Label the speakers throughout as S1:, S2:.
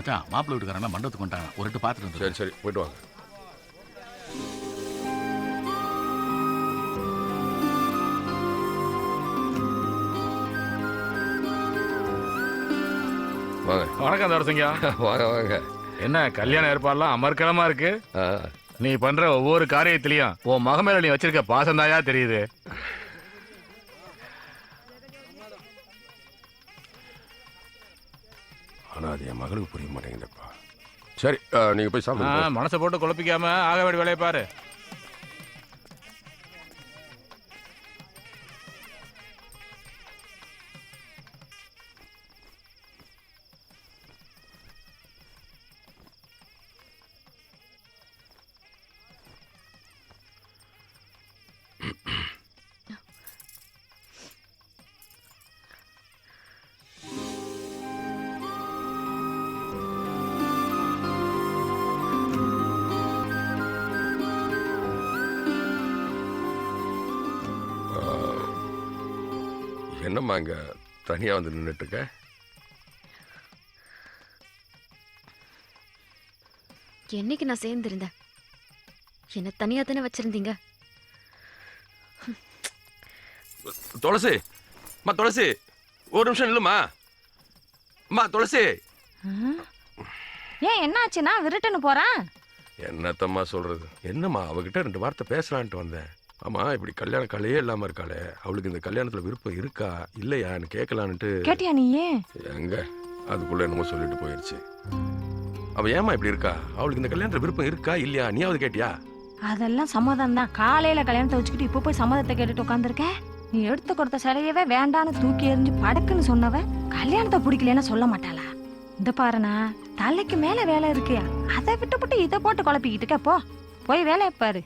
S1: மச்சான் மாப்பிள்ளை வீட்டுக்காரங்க மண்டபத்துக்கு வந்துட்டாங்க. ஒரு எட்டு பார்த்துட்டு வந்து.
S2: சரி சரி போயிட்டு வாங்க. வாங்க
S3: வணக்கம் தரசிங்க.
S2: வாங்க வாங்க.
S3: என்ன கல்யாண ஏற்பாடுலாம் அமர்க்கலமா இருக்கு. நீ பண்ற ஒவ்வொரு காரியத்திலையும் உன் மக மேல நீ வச்சிருக்க பாசந்தாயா தெரியுது.
S2: ஆனா அது என் மகளுக்கு புரிய மாட்டேங்குதுப்பா. சரி நீங்க போய் சாப்பிடுங்க.
S3: மனசை போட்டு குழப்பிக்காம ஆக வேண்டிய வேலையை பாரு.
S2: என்னம்மா இங்க தனியா வந்து நின்றுட்டு இருக்க?
S4: என்னைக்கு நான் சேர்ந்திருந்தேன்? என்ன தனியா தானே வச்சிருந்தீங்க.
S2: துளசி துளசி ஒரு நிமிஷம் இல்லம்மா. துளசி
S5: ஏன் என்னாச்சுன்னா விருட்டுன்னு போறான்?
S2: என்னத்தம்மா சொல்றது? என்னம்மா அவகிட்ட 2 வார்த்தை பேசலான்ட்டு வந்தேன். ஆமா இப்படி கல்யாண கலையே இல்லாம இருக்காளே, அவளுக்கு இந்த கல்யாணத்துல விருப்பம் இருக்கா இல்லையான்னு கேட்கலான்ட்டு.
S5: கேட்டியா நீயே?
S2: எங்க அதுக்குள்ள என்னமோ சொல்லிட்டு போயிடுச்சு. அவ ஏமா இப்படி இருக்கா? அவளுக்கு இந்த கல்யாணத்துல விருப்பம் இருக்கா இல்லையா நீயாவது கேட்டியா?
S5: அதெல்லாம் சம்மதம் தான். காலையில கல்யாணத்தை வச்சுக்கிட்டு இப்ப போய் சம்மதத்தை கேட்டுட்டு உட்காந்துருக்க. நீ எடுத்து கொடுத்த சிலையவே வேண்டான்னு தூக்கி எறிஞ்சு படக்குன்னு சொன்னவ கல்யாணத்தை பிடிக்கலன்னு சொல்ல மாட்டாளா? இந்த பாருண்ணா, தலைக்கு மேல வேலை இருக்கு. அதை விட்டு இதை போட்டு குழப்பிக்கிட்டு இருக்க. போய் வேலையை பாரு.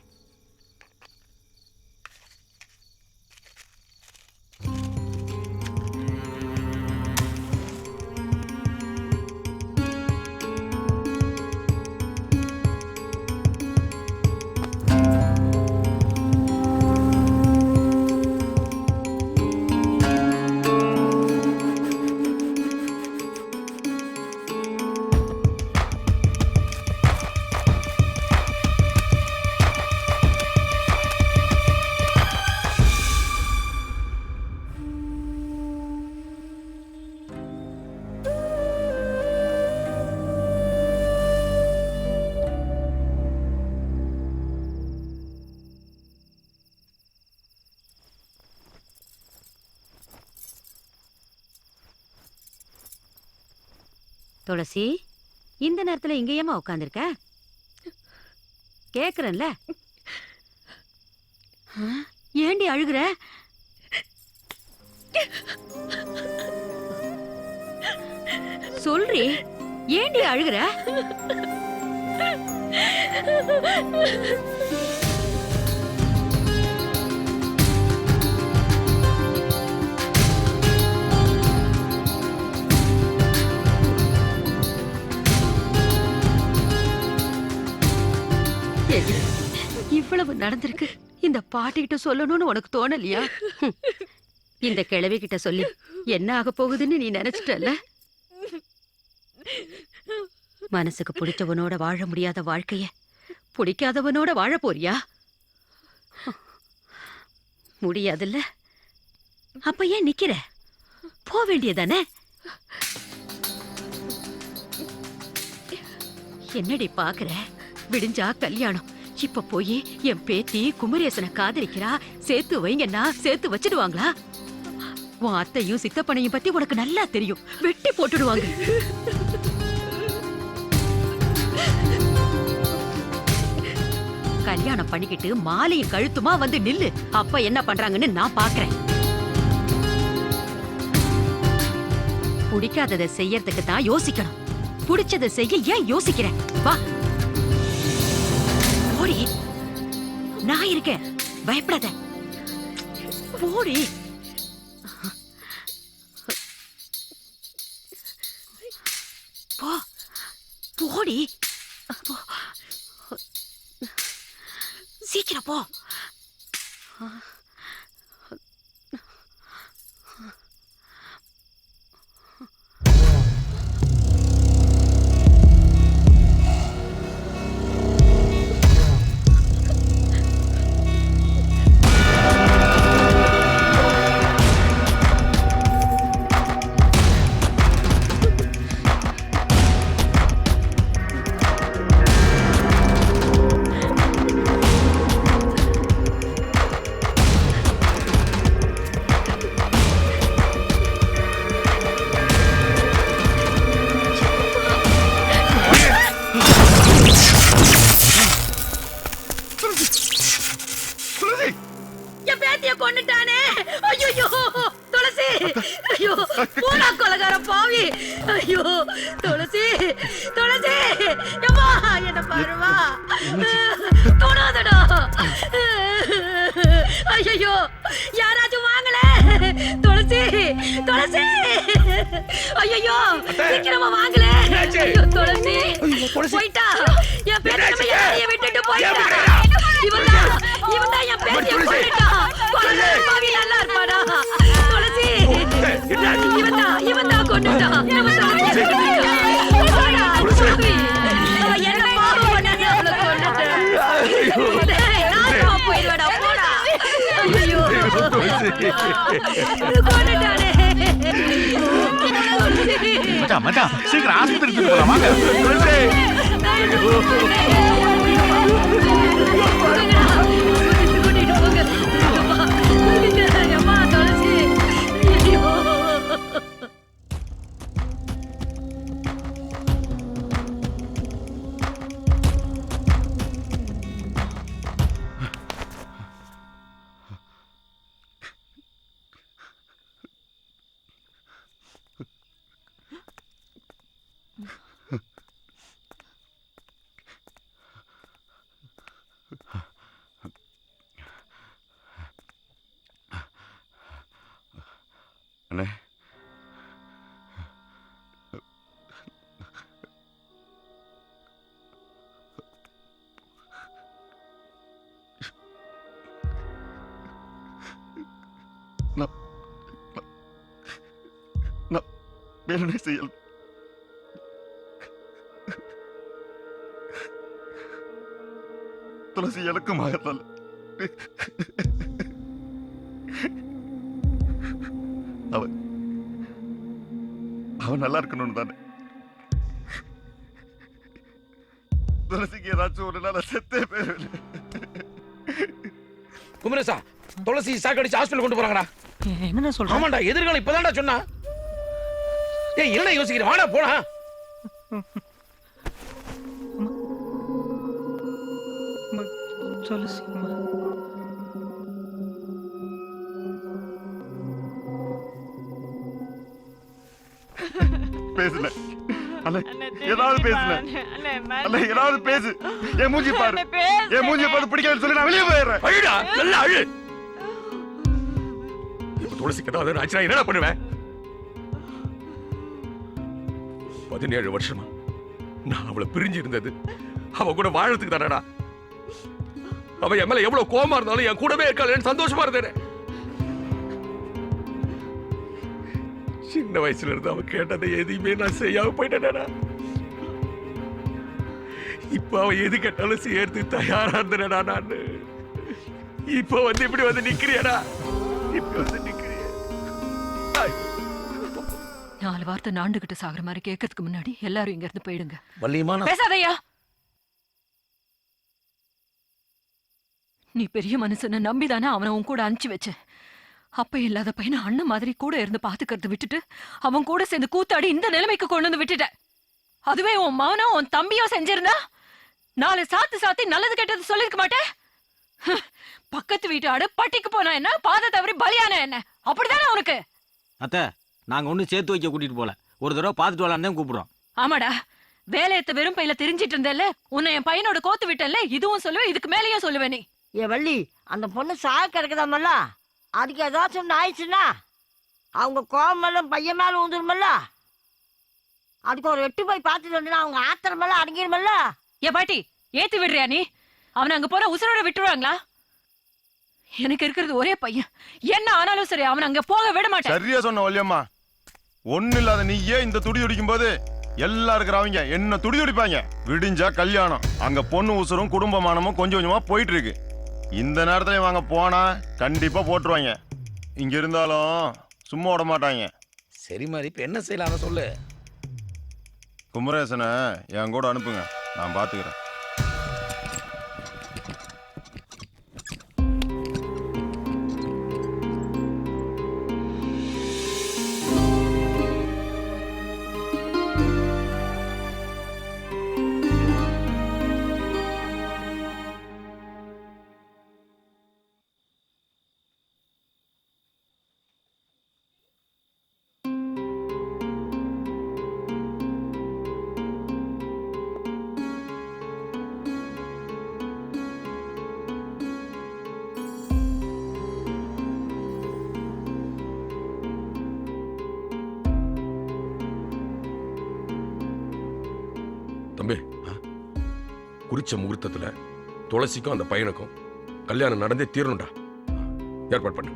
S6: துளசி, இந்த நேரத்துல இங்க ஏமா உட்காந்துருக்க? கேக்குறேன்ல, ஏண்டி அழுகுற? சொல்றி, ஏண்டி அழுகுற? இவ்வளவு நடந்திருக்கு, இந்த பாட்டிகிட்ட சொல்லணும்னு உனக்கு தோணலையா? இந்த கிழவி கிட்ட சொல்லி என்ன ஆக போகுதுன்னு நீ நினைச்சிட்டல? மனசுக்கு பிடிச்சவனோட வாழ முடியாத வாழ்க்கைய பிடிக்காதவனோட வாழ போறியா? முடியாதுல்ல? அப்ப ஏன் நிக்கிற? போக வேண்டியதானே? என்னடி பாக்குற? விடிஞ்சா கல்யாணம். இப்ப போய் என் பேத்தி குமரேசனை காதலிக்கிறா, சேர்த்து வைங்கன்னா சேர்த்து வச்சிடுவாங்களா? உன் அத்தையும் சித்தப்பனையும் பத்தி உனக்கு நல்லா தெரியும், வெட்டி போட்டுடுவாங்க. கல்யாணம் பண்ணிக்கிட்டு மாலையும் கழுத்துமா வந்து நில்லு. அப்ப என்ன பண்றாங்கன்னு நான் பாக்குறேன். பிடிக்காததை செய்யறதுக்கு தான் யோசிக்கணும், பிடிச்சதை செய்ய ஏன் யோசிக்கிறேன்? வா போடி, நான் இருக்கேன், பயப்படாத. போடி. போ போடி, சீக்கிரம் போ. துளசி துளசி எம்மா என்ன பாருமா தொடாதடா ஐயோ யாராச்சும் வாங்கல துளசி துளசி ஐயோ சீக்கிரமா வாங்கல ஐயோ துளசி போயிட்டா என் பேத்தி யாரையும் விட்டுட்டு போயிட்டா இவன்தான் என் பேத்தியை கொன்னுட்டான் பாவி நல்லா இருப்பாடா துளசி இவன்தான் கொன்னுட்டான் என்ன பாவம் பண்ணாங்க அவளை கொன்னுட்டேன் நாசமா போயிடுவாடா போடா ஐயோ கொன்னுட்டானே
S1: மச்சான் மச்சான் சீக்கிரம் ஆஸ்பத்திரி எடுத்துட்டு போலாம் வாங்க
S6: கூட்டிட்டு போங்க அம்மா துளசி ஐயோ
S2: அண்ணே வேணுனே செய்யல துளசி எனக்கும் ஆகல அவன் நல்லா இருக்கணும்னு தானே துளசிக்கு ஏதாச்சும் ஒரு நாள் செத்தே போயிரு.
S7: குமரேசா துளசி சாக்கடிச்சு ஹாஸ்பிடல் கொண்டு போறாங்கடா.
S5: என்ன சொல்ற?
S7: ஆமாண்டா எதிர்காலம் இப்பதான்டா சொன்னா. ஏய் என்ன யோசிக்கிற வாடா போடா.
S5: துளசி
S2: பேசுன அண்ணே ஏதாவது பேசுன அண்ணே ஏதாவது பேசு. என் மூஞ்சி பாரு, என் மூஞ்சி பார்த்து பிடிக்காதுன்னு சொல்லி நான் வெளியே போயிடுறேன்.
S7: அழுடா நல்லா அழு. இப்ப துளசி கிட்ட ஆச்சுனா என்னடா பண்ணுவேன்? 17 வருஷமா நான் அவளை பிரிஞ்சு இருந்தது அவ கூட வாழறதுக்கு தானடா. அவ என் மேல எவ்வளவு கோவமா இருந்தாலும் என் கூடவே இருக்காளேன்னு சந்தோஷமா இருந்தேன். சின்ன வயசுல இருந்து அவ கேட்டதை எதையுமே நான் செய்யாம போயிட்டேன்டா. இப்ப அவ எது கேட்டாலும் செய்யறது தயாரா இருந்தேடா நான். இப்ப வந்து இப்படி வந்து நிக்கிறியடா. இப்படி வந்து நிக்கிறிய.
S6: 4 வார்த்தை நாண்டுகிட்டு சாகுற மாதிரி கேட்கறதுக்கு முன்னாடி எல்லாரும் இங்க இருந்து போயிடுங்க.
S7: வள்ளியம்மா
S6: பேசாதையா. நீ பெரிய மனுஷனை நம்பிதானே அவனை உன் கூட அனுப்பிச்சு வச்ச. அப்ப இல்லாத பையனை அண்ணன் மாதிரி கூட இருந்து பாத்துக்கிறத விட்டுட்டு அவன் கூட சேர்ந்து கூத்தாடி இந்த நிலைமைக்கு கொண்டு வந்து விட்டுட்ட. அதுவே உன் மகனோ உன் தம்பியோ செஞ்சிருந்தா 4 சாத்தி நல்லது கெட்டது சொல்லிருக்க மாட்டேன். பக்கத்து வீட்டு ஆடு பட்டிக்கு போனா என்ன, பாதை தவறி பலியான என்ன, அப்படிதானே உனக்கு?
S8: அத்தை நாங்க ஒன்னும் சேர்த்து வைக்க கூட்டிட்டு போல, ஒரு தடவை பார்த்துட்டு வரலான்னு தான் கூப்பிடுறோம்.
S6: ஆமாடா, வேலையத்த வெறும் பையில தெரிஞ்சிட்டு இருந்தேல்ல, உன்னை என் பையனோட கோத்து விட்டேன்ல, இதுவும் சொல்லுவேன், இதுக்கு மேலேயும் சொல்லுவேன். நீ
S9: ஏ வள்ளி, அந்த பொண்ணு சாக கிடக்குதாமல்ல, அதுக்கு ஏதாச்சும் ஒன்று ஆயிடுச்சுன்னா அவங்க கோவம் மேலும் பையன் மேல ஊந்துருமல்ல, அதுக்கு ஒரு 8 போய் பார்த்துட்டு வந்தா அவங்க ஆத்திரம் மேல அடங்கிருமல்ல.
S6: ஏ பாட்டி, ஏத்தி விடுறியா நீ? அவனை அங்க போனா உசுரோட விட்டுருவாங்களா? எனக்கு இருக்கிறது ஒரே பையன், என்ன ஆனாலும் சரி அவன் அங்க போக விட மாட்டேன்.
S2: சரியா சொன்ன வள்ளியம்மா. ஒண்ணு இல்லாத நீயே இந்த துடி துடிக்கும் போது எல்லாம் இருக்கிறவங்க என்ன துடி துடிப்பாங்க. விடிஞ்சா கல்யாணம், அங்க பொண்ணு உசுரும் குடும்பமானமும் கொஞ்சம் கொஞ்சமா போயிட்டு இருக்கு. இந்த நேரத்துல வாங்க போனா கண்டிப்பா போட்டுருவாங்க. இங்க இருந்தாலும் சும்மா விட மாட்டாங்க.
S7: சரி மாதிரி இப்ப என்ன செய்யலாம் அதை சொல்லு.
S2: குமரேசனை என் கூட அனுப்புங்க, நான் பாத்துக்கிறேன்.
S7: தம்பி குறிச்ச முகூர்த்தத்துல துளசிக்கும் அந்த பையனுக்கும் கல்யாணம் நடந்தே தீரணும்டா. ஏற்பாடு பண்ணு.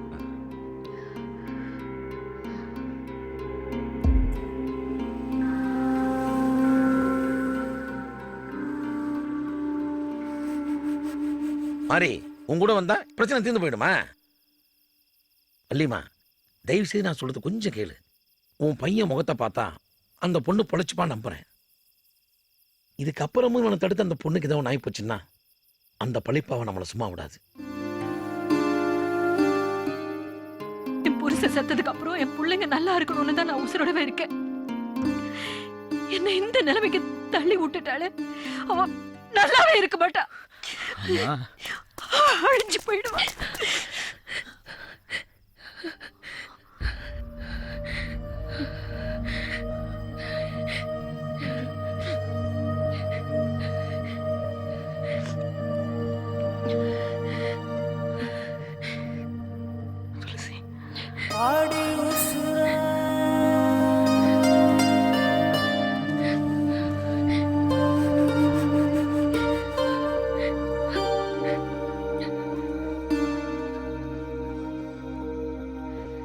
S10: மாறி உன் கூட வந்தா பிரச்சனை தீர்ந்து போயிடுமா? அல்லிமா, தயவு செய்து நான் சொல்றது கொஞ்சம் கேளு. உன் பையன் முகத்தை பார்த்தா அந்த பொண்ணு பொழைச்சுப்பா நம்புறேன். இதுக்கப்புறமும் இவனை தடுத்து அந்த பொண்ணுக்கு ஏதோ நாய் போச்சுன்னா அந்த பழிப்பாவை நம்மளை சும்மா விடாது.
S5: என் புருஷன் செத்ததுக்கு அப்புறம் என் பிள்ளைங்க நல்லா இருக்கணும்னு தான் நான் உசுரோடவே இருக்கேன். என்ன இந்த நிலைமைக்கு தள்ளி விட்டுட்டாலே அவன் நல்லாவே இருக்க மாட்டா. அழிஞ்சு போயிடுவான்.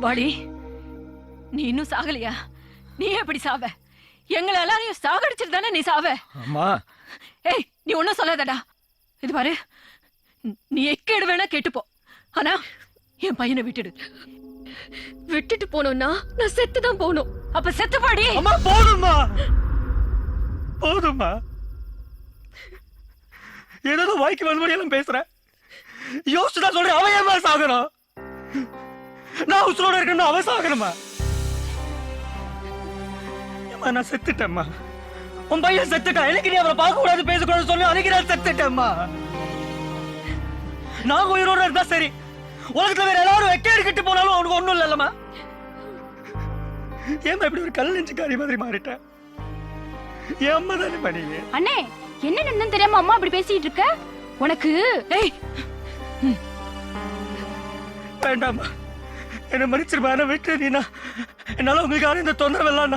S5: வாடி, நீ இன்னும் சாகலையா? நீ எப்படி சாவ? எங்களை எல்லாரையும் சாகடிச்சிட்டு தானே நீ சாவ.
S8: அம்மா,
S5: ஏய், நீ ஒன்னும் சொல்லாதடா. இது பாரு, நீ எக்கேடு வேணா கேட்டுப்போ, ஆனா என் பையனை விட்டுடு.
S4: விட்டுட்டு போனோம்னா நான் செத்து தான் போகணும்.
S5: அப்ப செத்து பாடி.
S8: அம்மா போதும்மா, போதும்மா. ஏதோ வாய்க்கு வந்தபடியெல்லாம் பேசுறேன். யோசிச்சுதான் சொல்றேன். அவன் ஏமா சாகணும்? நான் உசுரோட இருக்கணும், அவன் சாகணுமா? நான் செத்துட்டேம்மா. உன் பையன் செத்துட்டான். எனக்கு நீ அவரை பார்க்க கூடாது, பேசக்கூடாது சொல்லி அன்னைக்கு நான் செத்துட்டேம்மா. நான் உயிரோட இருந்தா சரி, உலகத்துல வேற எல்லாரும் வெக்கேடு கிட்டு போனாலும் அவனுக்கு ஒண்ணும் இல்லம்மா. ஏமா இப்படி ஒரு கல் நெஞ்சுக்காரி மாதிரி மாறிட்டேன்? என் அம்மா தானே பண்ணி.
S5: அண்ணே, என்ன என்னன்னு தெரியாம அம்மா அப்படி பேசிட்டு இருக்க? உனக்கு ஏய்
S8: வேண்டாமா, என்ன மன்னிச்சிருப்பா. என்ன விட்டு நீனா என்னால உங்களுக்கு இந்த தொந்தரவு எல்லாம்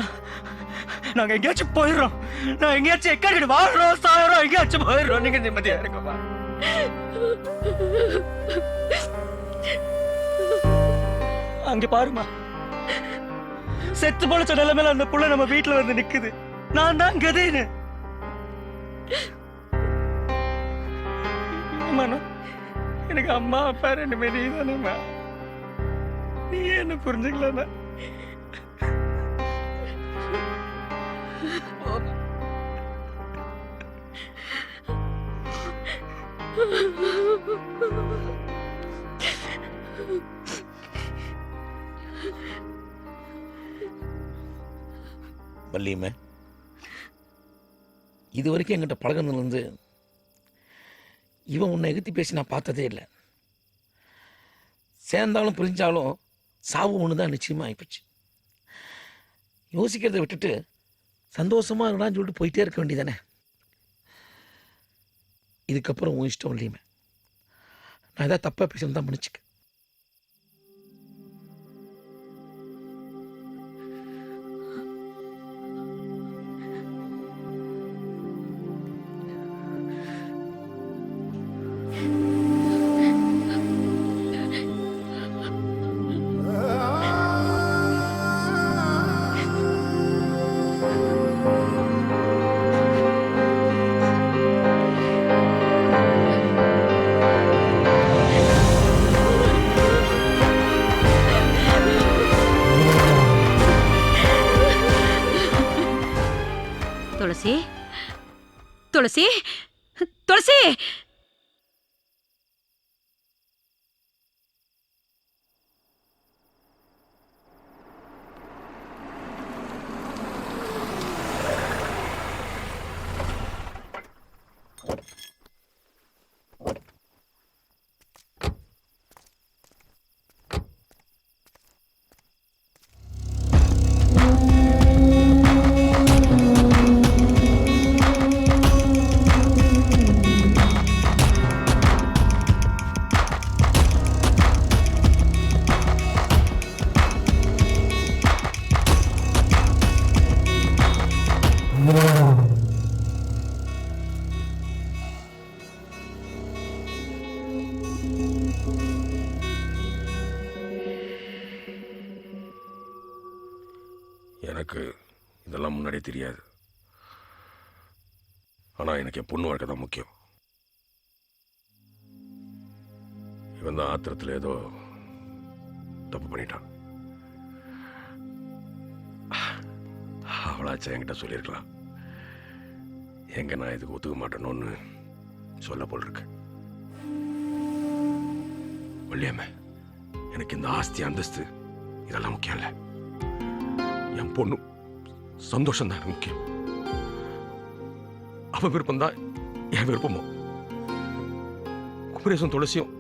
S8: நாங்க எங்கேயாச்சும் போயிடுறோம். நான் எங்கேயாச்சும் எக்கடி வாழ்றோம், சாயிரோம், எங்கேயாச்சும் போயிடுறோம். நீங்க நிம்மதியா இருக்குமா? அங்க பாருமா, செத்து பொழைச்ச நிலைமையில அந்த புள்ள நம்ம வீட்டுல வந்து நிக்குது. நான் தான் கதைன்னு எனக்கு அம்மா அப்பா ரெண்டுமே நீ தானேம்மா. நீ என்ன புரிஞ்சுக்கல?
S10: வள்ளியம்மே, இது வரைக்கும் என்கிட்ட பழகினதுல இருந்து இவன் உன்னை எகுத்தி பேசி நான் பார்த்ததே இல்லை. சேர்ந்தாலும் பிரிஞ்சாலும் சாவு ஒன்று தான் நிச்சயமா ஆயிப்போச்சு. யோசிக்கிறத விட்டுட்டு சந்தோஷமா இருந்தான்னு சொல்லிட்டு போயிட்டே இருக்க வேண்டியதானே. இதுக்கப்புறம் உன் இஷ்டம் இல்லையுமே. நான் ஏதாவது தப்பா பேசணும் தான் மன்னிச்சுக்க.
S6: துளசி, துளசி, துளசி.
S7: ஆனா எனக்கு என் பொண்ணு வாழ்க்கை தான் முக்கியம். இவன் தான் ஆத்திரத்தில் ஏதோ தப்பு பண்ணிட்டான். அவளாச்சும் என்கிட்ட சொல்லியிருக்கலாம். எங்க நான் இதுக்கு ஒத்துக்க மாட்டேன்னு சொல்ல போல் இருக்கு. வள்ளியம்மே, எனக்கு இந்த ஆஸ்தி அந்தஸ்து இதெல்லாம் முக்கியம் இல்ல. என் பொண்ணு சந்தோஷம் தான் முக்கியம். அவ விருப்பம் தான் என் விருப்பமோ. குமரேசன் துளசியும்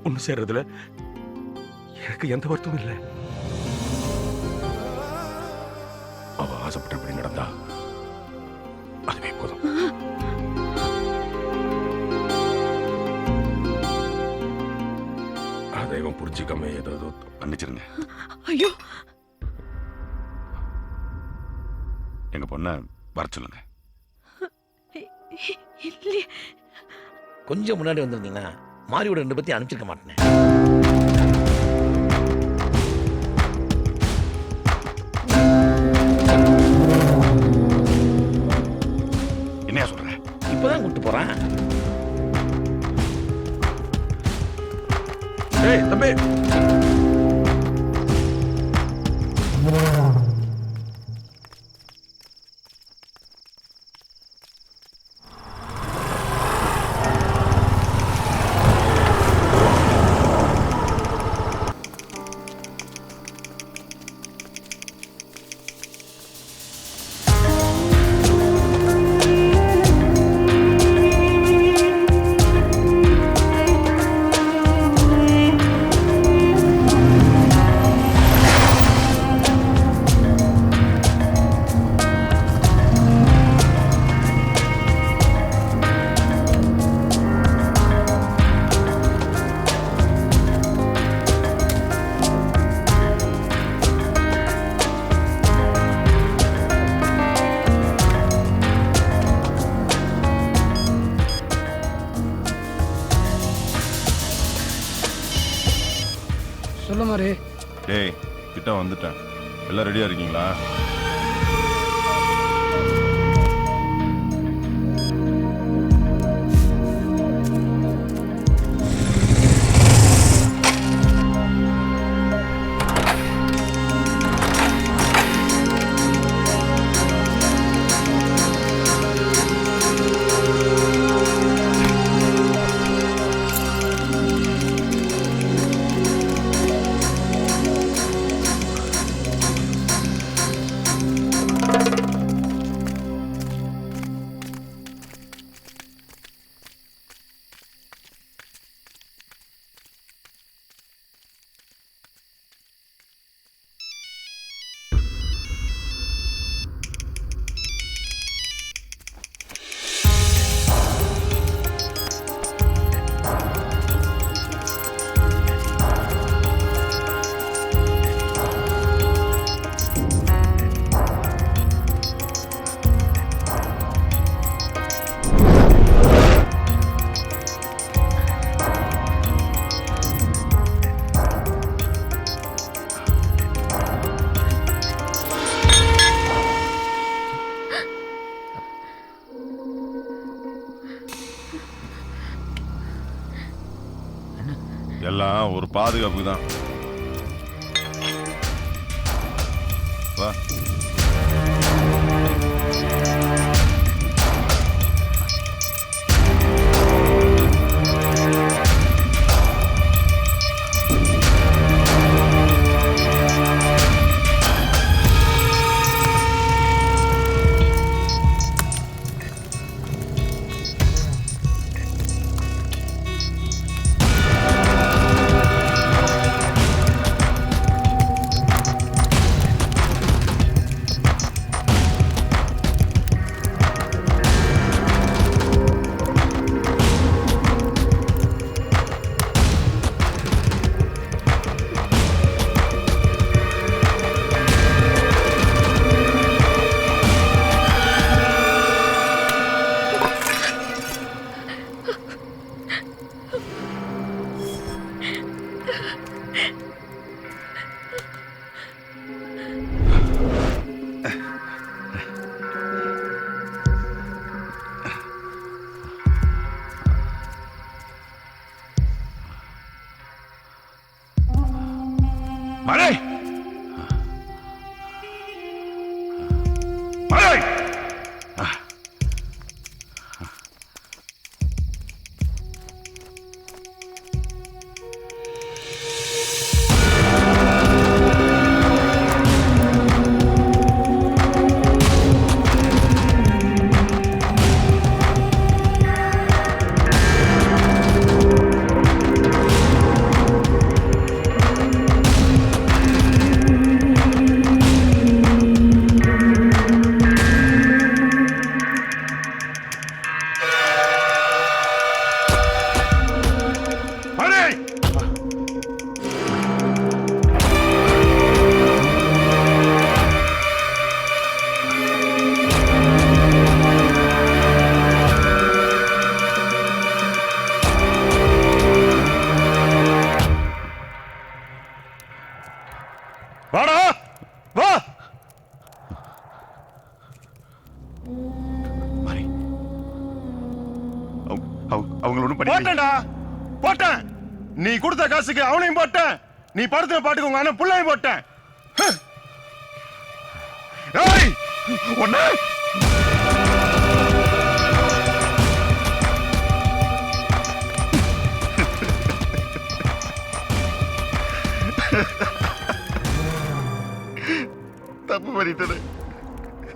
S7: ஒண்ணு சேர்றதுல எனக்கு எந்த வருத்தமும் இல்லை. அவ ஆசைப்பட்டபடி நடந்தா அதுவே போதும். அதையும் புரிஞ்சிக்காம ஏதோ மன்னிச்சிருங்க.
S6: ஐயோ,
S1: எங்க பொண்ண வர சொல்லுங்க.
S6: இல்லையே.
S10: கொஞ்சம் முன்னாடி வந்திருந்தீங்கன்னா மாரியோட 2 பத்தி அனுப்பிச்சிருக்க மாட்டேனே.
S1: என்னையா சொல்ற?
S10: இப்பதான் கூப்பிட்டு போறேன்.
S7: ஏய் தம்பி,
S8: சொல்ல மாதிரி.
S2: டேய் கிட்ட வந்துட்டேன். எல்லாம் ரெடியா இருக்கீங்களா? எல்லாம் ஒரு பாதுகாப்பு தான். வா.
S1: மாறி அவங்கள ஒண்ணும் பண்ணி
S2: போட்டேன்டா போட்டேன். நீ கொடுத்த காசுக்கு அவனையும் போட்டேன். நீ படுத்துன பாட்டுக்கு உங்க அண்ணன் புள்ளையும் போட்டேன். ஏய் ஒண்ணு
S1: தப்பு பண்ணிட்டேன்,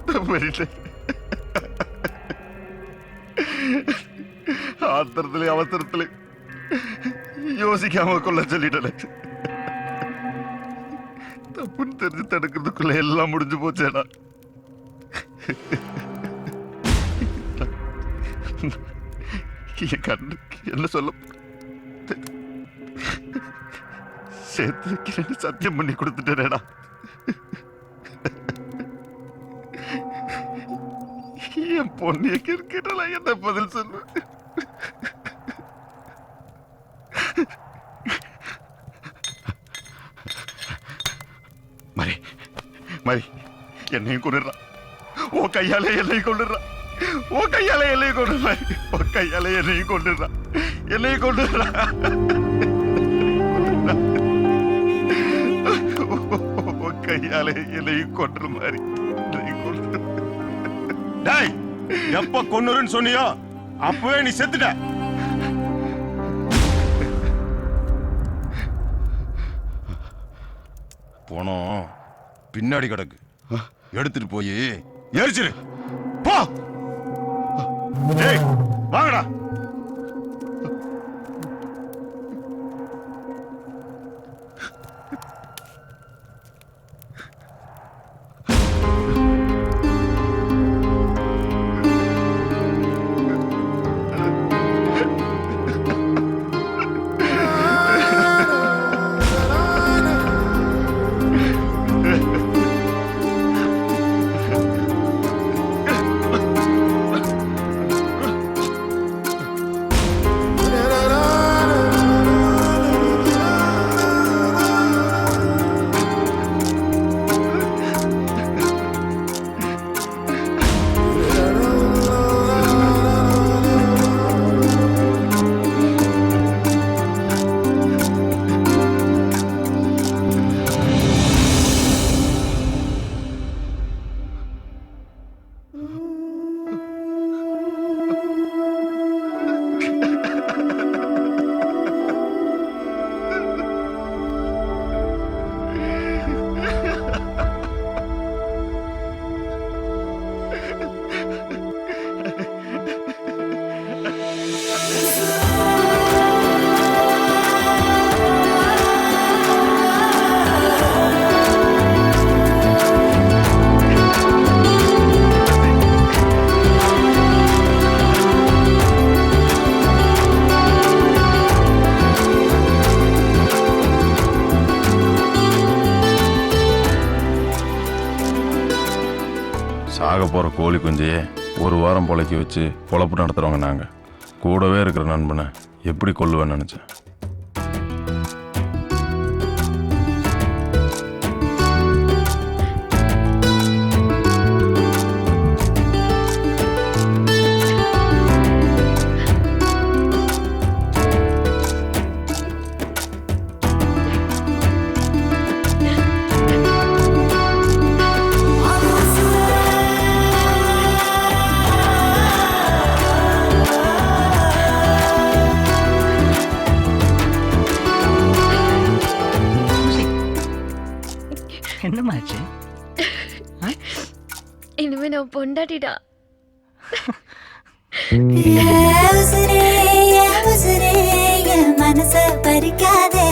S1: தப்பு பண்ணிட்டேன். ஆத்திரத்திலே அவசரத்திலே யோசிக்காம கொள்ள சொல்லிட்டேன். தப்புன்னு தெரிஞ்சு தடுக்கிறதுக்குள்ள எல்லாம் முடிஞ்சு போச்சேடா. என் கண்ணுக்கு என்ன சொல்ல சேர்த்து வைக்கிறேன்னு சத்தியம் பண்ணி கொடுத்துட்டேடா. என் பொண்ணிய கேட்டா என்ன பதில் சொல்லுவேன்? மரி மரி என்னையும் கொண்டுடுறான். ஓ கையாலே என்னையும் கொண்டுடுறான். ஓ கையாலே என்னையும் கொண்டுடுறான். ஓ கையாலே என்னையும் கொண்டுடுறான். என்னையும் கொண்டுடுறான். ஓ கையாலே என்னையும் கொண்டுற மாதிரி
S2: டேய் எப்ப கொன்னுருன்னு சொன்னியோ அப்பவே நீ செத்துட்ட. போனோம் பின்னாடி கிடக்கு, எடுத்துட்டு போய் எரிச்சிரு போ. டேய் வாங்கடா. சாக போகிற கோழி குஞ்சையே ஒரு வாரம் பொழைக்க வச்சு பொழப்பு நடத்துகிறவங்க நாங்கள். கூடவே இருக்கிற நண்பனை எப்படி கொல்லுவேன்னு நினச்சேன்.
S8: என்னமாச்சு?
S4: இனிமே நான் பொண்டாட்டிடா.
S11: மனச பறிக்காதே.